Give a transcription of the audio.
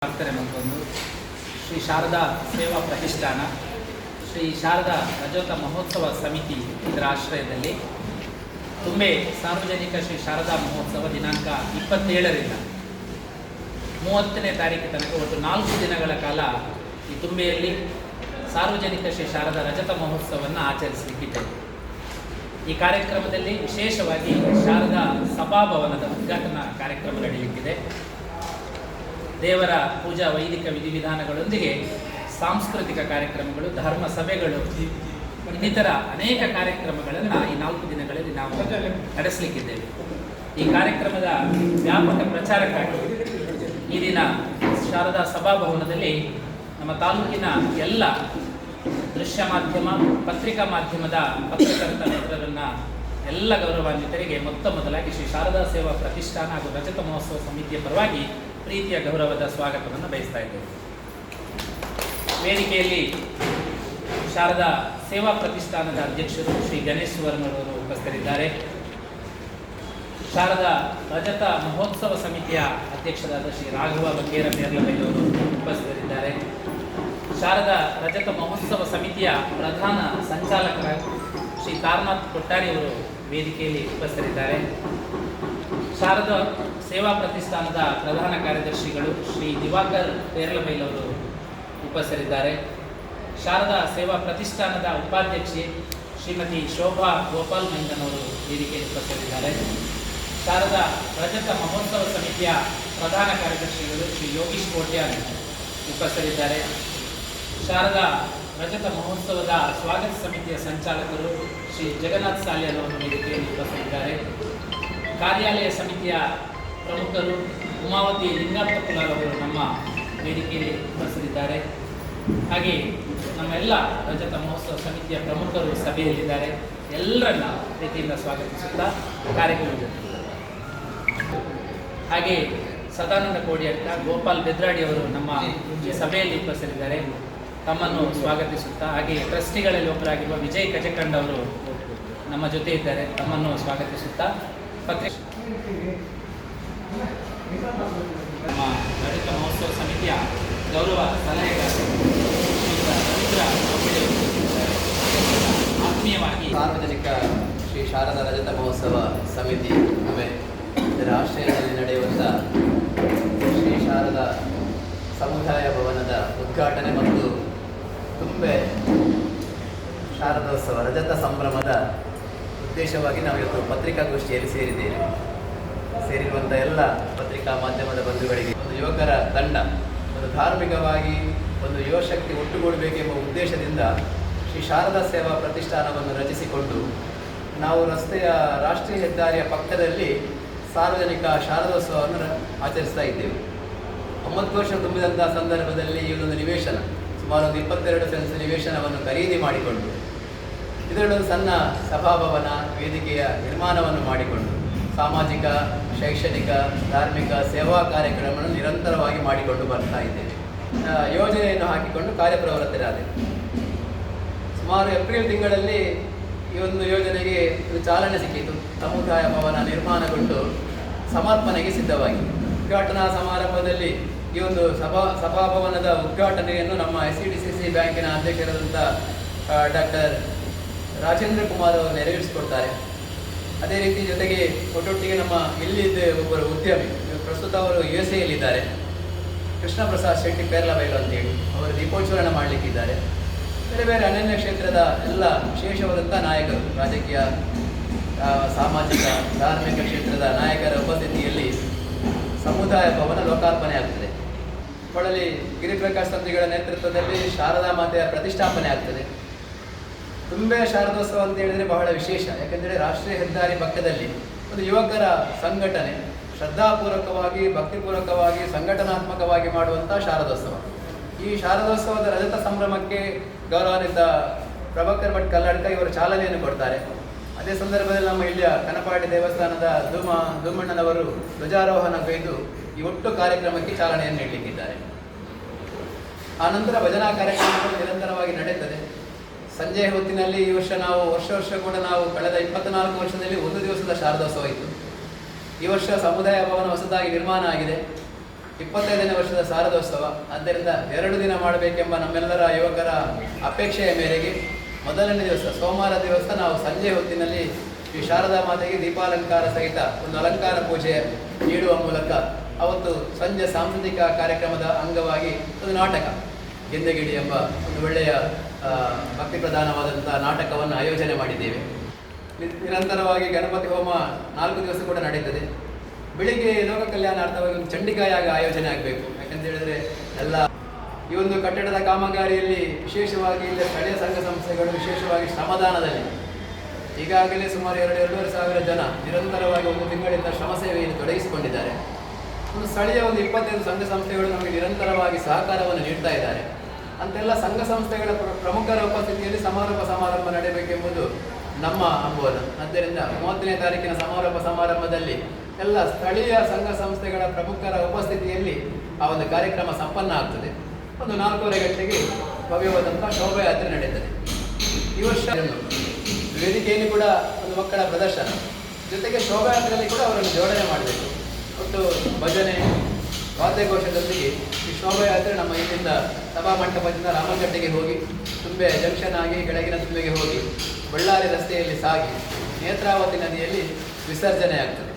ಪ್ರಾರ್ಥನೆ ಮತ್ತೊಂದು ಶ್ರೀ ಶಾರದಾ ಸೇವಾ ಪ್ರತಿಷ್ಠಾನ ಶ್ರೀ ಶಾರದಾ ರಜತ ಮಹೋತ್ಸವ ಸಮಿತಿ ಇದರ ಆಶ್ರಯದಲ್ಲಿ ತುಂಬೆ ಸಾರ್ವಜನಿಕ ಶ್ರೀ ಶಾರದಾ ಮಹೋತ್ಸವ ದಿನಾಂಕ 27ರಿಂದ 30ನೇ ತಾರೀಕು ತನಕ ಒಟ್ಟು 4 ದಿನಗಳ ಕಾಲ ಈ ತುಂಬೆಯಲ್ಲಿ ಸಾರ್ವಜನಿಕ ಶ್ರೀ ಶಾರದಾ ರಜತ ಮಹೋತ್ಸವವನ್ನು ಆಚರಿಸಲಿಕ್ಕಿದ್ದೇವೆ. ಈ ಕಾರ್ಯಕ್ರಮದಲ್ಲಿ ವಿಶೇಷವಾಗಿ ಶಾರದಾ ಸಭಾಭವನದ ಉದ್ಘಾಟನಾ ಕಾರ್ಯಕ್ರಮ ನಡೆಯಲಿಕ್ಕಿದೆ. ದೇವರ ಪೂಜಾ ವೈದಿಕ ವಿಧಿವಿಧಾನಗಳೊಂದಿಗೆ ಸಾಂಸ್ಕೃತಿಕ ಕಾರ್ಯಕ್ರಮಗಳು, ಧರ್ಮ ಸಭೆಗಳು, ಇನ್ನಿತರ ಅನೇಕ ಕಾರ್ಯಕ್ರಮಗಳನ್ನು ಈ 4 ದಿನಗಳಲ್ಲಿ ನಾವು ನಡೆಸಲಿಕ್ಕಿದ್ದೇವೆ. ಈ ಕಾರ್ಯಕ್ರಮದ ವ್ಯಾಪಕ ಪ್ರಚಾರಕ್ಕಾಗಿ ಈ ದಿನ ಶಾರದಾ ಸಭಾಭವನದಲ್ಲಿ ನಮ್ಮ ತಾಲೂಕಿನ ಎಲ್ಲ ದೃಶ್ಯ ಮಾಧ್ಯಮ, ಪತ್ರಿಕಾ ಮಾಧ್ಯಮದ ಪತ್ರಕರ್ತ ಮಿತ್ರರನ್ನು ಎಲ್ಲ ಗೌರವಾನ್ವಿತರಿಗೆ ಮೊದಲಾಗಿ ಶ್ರೀ ಶಾರದಾ ಸೇವಾ ಪ್ರತಿಷ್ಠಾನ ಹಾಗೂ ರಜತ ಮಹೋತ್ಸವ ಸಮಿತಿಯ ಪರವಾಗಿ ಪ್ರೀತಿಯ ಗೌರವದ ಸ್ವಾಗತವನ್ನು ಬಯಸ್ತಾ ಇದ್ದೇವೆ. ವೇದಿಕೆಯಲ್ಲಿ ಶಾರದಾ ಸೇವಾ ಪ್ರತಿಷ್ಠಾನದ ಅಧ್ಯಕ್ಷರು ಶ್ರೀ ಗಣೇಶ್ ಸುವರ್ಣರವರು ಉಪಸ್ಥಿತರಿದ್ದಾರೆ. ಶಾರದಾ ರಜತ ಮಹೋತ್ಸವ ಸಮಿತಿಯ ಅಧ್ಯಕ್ಷರಾದ ಶ್ರೀ ರಾಘವ ಬಕೇರ ಪೇರ್ಲಬೈಲವರು ಉಪಸ್ಥಿತರಿದ್ದಾರೆ. ಶಾರದಾ ರಜತ ಮಹೋತ್ಸವ ಸಮಿತಿಯ ಪ್ರಧಾನ ಸಂಚಾಲಕರ ಶ್ರೀ ತಾರನಾಥ್ ಕೊಟ್ಟಾರಿಯವರು ವೇದಿಕೆಯಲ್ಲಿ ಉಪಸ್ಥಿತರಿದ್ದಾರೆ. ಶಾರದಾ ಸೇವಾ ಪ್ರತಿಷ್ಠಾನದ ಪ್ರಧಾನ ಕಾರ್ಯದರ್ಶಿಗಳು ಶ್ರೀ ದಿವಾಕರ್ ಪೇರ್ಲಬೈಲವರು ಉಪಸ್ಥಿತರಿದ್ದಾರೆ. ಶಾರದಾ ಸೇವಾ ಪ್ರತಿಷ್ಠಾನದ ಉಪಾಧ್ಯಕ್ಷೆ ಶ್ರೀಮತಿ ಶೋಭಾ ಗೋಪಾಲ್ ಮೈಂದನವರು ವೇದಿಕೆಯಲ್ಲಿ ಉಪಸ್ಥಿತರಿದ್ದಾರೆ. ಶಾರದಾ ರಜತ ಮಹೋತ್ಸವ ಸಮಿತಿಯ ಪ್ರಧಾನ ಕಾರ್ಯದರ್ಶಿಗಳು ಶ್ರೀ ಯೋಗೀಶ್ ಕೋಟ್ಯಾನ್ ಉಪಸ್ಥಿತರಿದ್ದಾರೆ. ಶಾರದಾ ರಜತ ಮಹೋತ್ಸವದ ಸ್ವಾಗತ ಸಮಿತಿಯ ಸಂಚಾಲಕರು ಶ್ರೀ ಜಗನ್ನಾಥ್ ಸಾಲ್ಯನ್ ಅವರು ವೇದಿಕೆಯಲ್ಲಿ ಉಪಸ್ಥಿತರಿದ್ದಾರೆ. ಕಾರ್ಯಾಲಯ ಸಮಿತಿಯ ಪ್ರಮುಖರು ಉಮಾವತಿ ಲಿಂಗಾಪ್ಪ ಕುಲಾಲ್ ಅವರು ನಮ್ಮ ವೇದಿಕೆಯಲ್ಲಿ ಉಪಸ್ಥಿತರಿದ್ದಾರೆ. ಹಾಗೆ ನಮ್ಮೆಲ್ಲ ರಜತ ಮಹೋತ್ಸವ ಸಮಿತಿಯ ಪ್ರಮುಖರು ಸಭೆಯಲ್ಲಿದ್ದಾರೆ. ಎಲ್ಲರನ್ನ ಪ್ರೀತಿಯಿಂದ ಸ್ವಾಗತಿಸುತ್ತಾ ಕಾರ್ಯಕ್ರಮ ಹಾಗೆ ಸದಾನಂದ ಕೋಡಿಯಟ್ಟ, ಗೋಪಾಲ್ ಬೆದ್ರಾಡಿ ಅವರು ನಮ್ಮ ಈ ಸಭೆಯಲ್ಲಿ ಉಪಸ್ಥಿತರಿದ್ದಾರೆ. ತಮ್ಮನ್ನು ಸ್ವಾಗತಿಸುತ್ತಾ ಹಾಗೆ ಟ್ರಸ್ಟಿಗಳಲ್ಲಿ ಒಬ್ಬರಾಗಿರುವ ವಿಜಯ್ ಕಜಕಂಡ್ ಅವರು ನಮ್ಮ ಜೊತೆ ಇದ್ದಾರೆ. ತಮ್ಮನ್ನು ಸ್ವಾಗತಿಸುತ್ತಾ ನಮ್ಮ ರಜತ ಮಹೋತ್ಸವ ಸಮಿತಿಯ ಗೌರವ ಸಲಹೆಗಾರ ಆತ್ಮೀಯವಾಗಿ ಸಾರ್ವಜನಿಕ ಶ್ರೀ ಶಾರದಾ ರಜತ ಮಹೋತ್ಸವ ಸಮಿತಿ ಇದರ ಆಶ್ರಯದಲ್ಲಿ ನಡೆಯುವಂಥ ಶ್ರೀ ಶಾರದಾ ಸಮುದಾಯ ಭವನದ ಉದ್ಘಾಟನೆ ಮತ್ತು ತುಂಬೆ ಶಾರದೋತ್ಸವ ರಜತ ಸಂಭ್ರಮದ ಉದ್ದೇಶವಾಗಿ ನಾವು ಇವತ್ತು ಪತ್ರಿಕಾಗೋಷ್ಠಿಯಲ್ಲಿ ಸೇರಿರುವಂಥ ಎಲ್ಲ ಪತ್ರಿಕಾ ಮಾಧ್ಯಮದ ಬಂಧುಗಳಿಗೆ ಒಂದು ಯುವಕರ ತಂಡ ಒಂದು ಧಾರ್ಮಿಕವಾಗಿ ಒಂದು ಯುವಶಕ್ತಿ ಒಟ್ಟುಗೂಡಬೇಕೆಂಬ ಉದ್ದೇಶದಿಂದ ಶ್ರೀ ಶಾರದಾ ಸೇವಾ ಪ್ರತಿಷ್ಠಾನವನ್ನು ರಚಿಸಿಕೊಂಡು ನಾವು ರಾಷ್ಟ್ರೀಯ ಹೆದ್ದಾರಿಯ ಪಕ್ಕದಲ್ಲಿ ಸಾರ್ವಜನಿಕ ಶಾರದೋತ್ಸವವನ್ನು ಆಚರಿಸ್ತಾ ಇದ್ದೇವೆ. 9 ವರ್ಷ ತುಂಬಿದಂಥ ಸಂದರ್ಭದಲ್ಲಿ ಈ ಒಂದು ನಿವೇಶನ ಸುಮಾರು 22 ಸೆನ್ಸ್ ನಿವೇಶನವನ್ನು ಖರೀದಿ ಮಾಡಿಕೊಂಡು ಇದರಲ್ಲೊಂದು ಸಣ್ಣ ಸಭಾಭವನ ವೇದಿಕೆಯ ನಿರ್ಮಾಣವನ್ನು ಮಾಡಿಕೊಂಡು ಸಾಮಾಜಿಕ, ಶೈಕ್ಷಣಿಕ, ಧಾರ್ಮಿಕ ಸೇವಾ ಕಾರ್ಯಕ್ರಮವನ್ನು ನಿರಂತರವಾಗಿ ಮಾಡಿಕೊಂಡು ಬರ್ತಾ ಇದ್ದೇವೆ. ಯೋಜನೆಯನ್ನು ಹಾಕಿಕೊಂಡು ಕಾರ್ಯಪ್ರವೃತ್ತರಾದೆವು. ಸುಮಾರು ಏಪ್ರಿಲ್ ತಿಂಗಳಲ್ಲಿ ಈ ಒಂದು ಯೋಜನೆಗೆ ಚಾಲನೆ ಸಿಕ್ಕಿತು. ಸಮುದಾಯ ಭವನ ನಿರ್ಮಾಣಗೊಂಡು ಸಮರ್ಪಣೆಗೆ ಸಿದ್ಧವಾಗಿದೆ. ಉದ್ಘಾಟನಾ ಸಮಾರಂಭದಲ್ಲಿ ಈ ಒಂದು ಸಭಾಭವನದ ಉದ್ಘಾಟನೆಯನ್ನು ನಮ್ಮ SCDCC ಬ್ಯಾಂಕಿನ ಅಧ್ಯಕ್ಷರಾದಂಥ ಡಾಕ್ಟರ್ ರಾಜೇಂದ್ರ ಕುಮಾರ್ ಅವರು ನೆರವೇರಿಸಿಕೊಡ್ತಾರೆ. ಅದೇ ರೀತಿ ಜೊತೆಗೆ ಒಟ್ಟೊಟ್ಟಿಗೆ ನಮ್ಮ ಇಲ್ಲಿದ್ದ ಒಬ್ಬರು ಉದ್ಯಮಿ, ಪ್ರಸ್ತುತ ಅವರು USA ಯಲ್ಲಿದ್ದಾರೆ, ಕೃಷ್ಣ ಪ್ರಸಾದ್ ಶೆಟ್ಟಿ ಪೇರ್ಲಬೈಲು ಅಂತೇಳಿ ಅವರು ದೀಪೋತ್ಸವನ ಮಾಡಲಿಕ್ಕಿದ್ದಾರೆ. ಬೇರೆ ಬೇರೆ ಅನನ್ಯ ಕ್ಷೇತ್ರದ ಎಲ್ಲ ವಿಶೇಷವಾದಂಥ ನಾಯಕರು, ರಾಜಕೀಯ, ಸಾಮಾಜಿಕ, ಧಾರ್ಮಿಕ ಕ್ಷೇತ್ರದ ನಾಯಕರ ಉಪಸ್ಥಿತಿಯಲ್ಲಿ ಸಮುದಾಯ ಭವನ ಲೋಕಾರ್ಪಣೆ ಆಗ್ತದೆ. ಕೊಡಲಿ ಗಿರಿಪ್ರಕಾಶ್ ತಂತ್ರಿಗಳ ನೇತೃತ್ವದಲ್ಲಿ ಶಾರದಾ ಮಾತೆಯ ಪ್ರತಿಷ್ಠಾಪನೆ ಆಗ್ತದೆ. ತುಂಬೆ ಶಾರದೋತ್ಸವ ಅಂತ ಹೇಳಿದರೆ ಬಹಳ ವಿಶೇಷ. ಯಾಕೆಂದರೆ ರಾಷ್ಟ್ರೀಯ ಹೆದ್ದಾರಿ ಪಕ್ಕದಲ್ಲಿ ಒಂದು ಯುವಕರ ಸಂಘಟನೆ ಶ್ರದ್ಧಾಪೂರ್ವಕವಾಗಿ, ಭಕ್ತಿಪೂರ್ವಕವಾಗಿ, ಸಂಘಟನಾತ್ಮಕವಾಗಿ ಮಾಡುವಂಥ ಶಾರದೋತ್ಸವ. ಈ ಶಾರದೋತ್ಸವದ ರಜತ ಸಂಭ್ರಮಕ್ಕೆ ಗೌರವಾನ್ವಿತ ಪ್ರಭಾಕರ್ ಭಟ್ ಕಲ್ಲಡ್ಕ ಇವರು ಚಾಲನೆಯನ್ನು ಕೊಡ್ತಾರೆ. ಅದೇ ಸಂದರ್ಭದಲ್ಲಿ ನಮ್ಮ ಇಲ್ಲಿಯ ಕನಪಾಡಿ ದೇವಸ್ಥಾನದ ಧೂಮಣ್ಣನವರು ಧ್ವಜಾರೋಹಣ ಗೈದು ಈ ಒಟ್ಟು ಕಾರ್ಯಕ್ರಮಕ್ಕೆ ಚಾಲನೆಯನ್ನು ನೀಡಲಿಕ್ಕಿದ್ದಾರೆ. ಆನಂತರ ಭಜನಾ ಕಾರ್ಯಕ್ರಮಗಳು ನಿರಂತರವಾಗಿ ನಡೆಯುತ್ತದೆ. ಸಂಜೆ ಹೊತ್ತಿನಲ್ಲಿ ಈ ವರ್ಷ ವರ್ಷ ಕೂಡ ನಾವು ಕಳೆದ 24 ವರ್ಷದಲ್ಲಿ 1 ದಿವಸದ ಶಾರದೋತ್ಸವ ಇತ್ತು. ಈ ವರ್ಷ ಸಮುದಾಯ ಭವನ ಹೊಸದಾಗಿ ನಿರ್ಮಾಣ ಆಗಿದೆ. 25ನೇ ವರ್ಷದ ಶಾರದೋತ್ಸವ. ಆದ್ದರಿಂದ 2 ದಿನ ಮಾಡಬೇಕೆಂಬ ನಮ್ಮೆಲ್ಲರ ಯುವಕರ ಅಪೇಕ್ಷೆಯ ಮೇರೆಗೆ ಮೊದಲನೇ ದಿವಸ ಸೋಮವಾರ ದಿವಸ ನಾವು ಸಂಜೆ ಹೊತ್ತಿನಲ್ಲಿ ಶ್ರೀ ಶಾರದಾ ಮಾತೆಗೆ ದೀಪಾಲಂಕಾರ ಸಹಿತ ಒಂದು ಅಲಂಕಾರ ಪೂಜೆ ನೀಡುವ ಮೂಲಕ ಅವತ್ತು ಸಂಜೆ ಸಾಂಸ್ಕೃತಿಕ ಕಾರ್ಯಕ್ರಮದ ಅಂಗವಾಗಿ ಒಂದು ನಾಟಕ ಗೆಂದೆಗಿಡಿ ಎಂಬ ಒಂದು ಒಳ್ಳೆಯ ಭಕ್ತಿ ಪ್ರಧಾನವಾದಂಥ ನಾಟಕವನ್ನು ಆಯೋಜನೆ ಮಾಡಿದ್ದೇವೆ. ನಿರಂತರವಾಗಿ ಗಣಪತಿ ಹೋಮ 4 ದಿವಸ ಕೂಡ ನಡೀತದೆ. ಬೆಳಿಗ್ಗೆ ಲೋಕ ಕಲ್ಯಾಣಾರ್ಥವಾಗಿ ಒಂದು ಚಂಡಿಕಾಯಾಗ ಆಯೋಜನೆ ಆಗಬೇಕು. ಯಾಕಂತ ಹೇಳಿದ್ರೆ ಎಲ್ಲ ಈ ಒಂದು ಕಟ್ಟಡದ ಕಾಮಗಾರಿಯಲ್ಲಿ ವಿಶೇಷವಾಗಿ ಇಲ್ಲಿ ಸ್ಥಳೀಯ ಸಂಘ ಸಂಸ್ಥೆಗಳು ವಿಶೇಷವಾಗಿ ಶ್ರಮದಾನದಲ್ಲಿ ಈಗಾಗಲೇ ಸುಮಾರು 2-2.5 ಸಾವಿರ ಜನ ನಿರಂತರವಾಗಿ ಒಂದು ತಿಂಗಳಿಂದ ಶ್ರಮ ಸೇವೆಯಲ್ಲಿ ತೊಡಗಿಸಿಕೊಂಡಿದ್ದಾರೆ. ಒಂದು ಸ್ಥಳೀಯ ಒಂದು 25 ಸಂಘ ಸಂಸ್ಥೆಗಳು ನಮಗೆ ನಿರಂತರವಾಗಿ ಸಹಕಾರವನ್ನು ನೀಡ್ತಾ ಇದ್ದಾರೆ. ಅಂತೆಲ್ಲ ಸಂಘ ಸಂಸ್ಥೆಗಳ ಪ್ರಮುಖರ ಉಪಸ್ಥಿತಿಯಲ್ಲಿ ಸಮಾರೋಪ ಸಮಾರಂಭ ನಡೆಯಬೇಕೆಂಬುದು ನಮ್ಮ ಆಹ್ವಾನ. ಆದ್ದರಿಂದ 30ನೇ ತಾರೀಕಿನ ಸಮಾರೋಪ ಸಮಾರಂಭದಲ್ಲಿ ಎಲ್ಲ ಸ್ಥಳೀಯ ಸಂಘ ಸಂಸ್ಥೆಗಳ ಪ್ರಮುಖರ ಉಪಸ್ಥಿತಿಯಲ್ಲಿ ಆ ಒಂದು ಕಾರ್ಯಕ್ರಮ ಸಂಪನ್ನ ಆಗ್ತದೆ. ಒಂದು 4:30 ಗಂಟೆಗೆ ಭವ್ಯವಾದಂಥ ಶೋಭಾಯಾತ್ರೆ ನಡೆಯುತ್ತದೆ. ಈ ವರ್ಷ ವೇದಿಕೆಯಲ್ಲಿ ಕೂಡ ಒಂದು ಮಕ್ಕಳ ಪ್ರದರ್ಶನ, ಜೊತೆಗೆ ಶೋಭಾಯಾತ್ರೆಯಲ್ಲಿ ಕೂಡ ಅವರನ್ನು ಜೋಡಣೆ ಮಾಡಬೇಕು. ಒಟ್ಟು ಭಜನೆ ವಾದ್ಯಘೋಷದೊಂದಿಗೆ ಈ ಶೋಭಾಯಾತ್ರೆ ನಮ್ಮ ಇಲ್ಲಿಂದ ಸಭಾಮಂಟಪದಿಂದ ರಾಮಗಡ್ಡೆಗೆ ಹೋಗಿ ತುಂಬೆ ಜಂಕ್ಷನ್ ಆಗಿ ಕೆಳಗಿನ ತುಂಬೆಗೆ ಹೋಗಿ ಬಳ್ಳಾರಿ ರಸ್ತೆಯಲ್ಲಿ ಸಾಗಿ ನೇತ್ರಾವತಿ ನದಿಯಲ್ಲಿ ವಿಸರ್ಜನೆ ಆಗ್ತದೆ.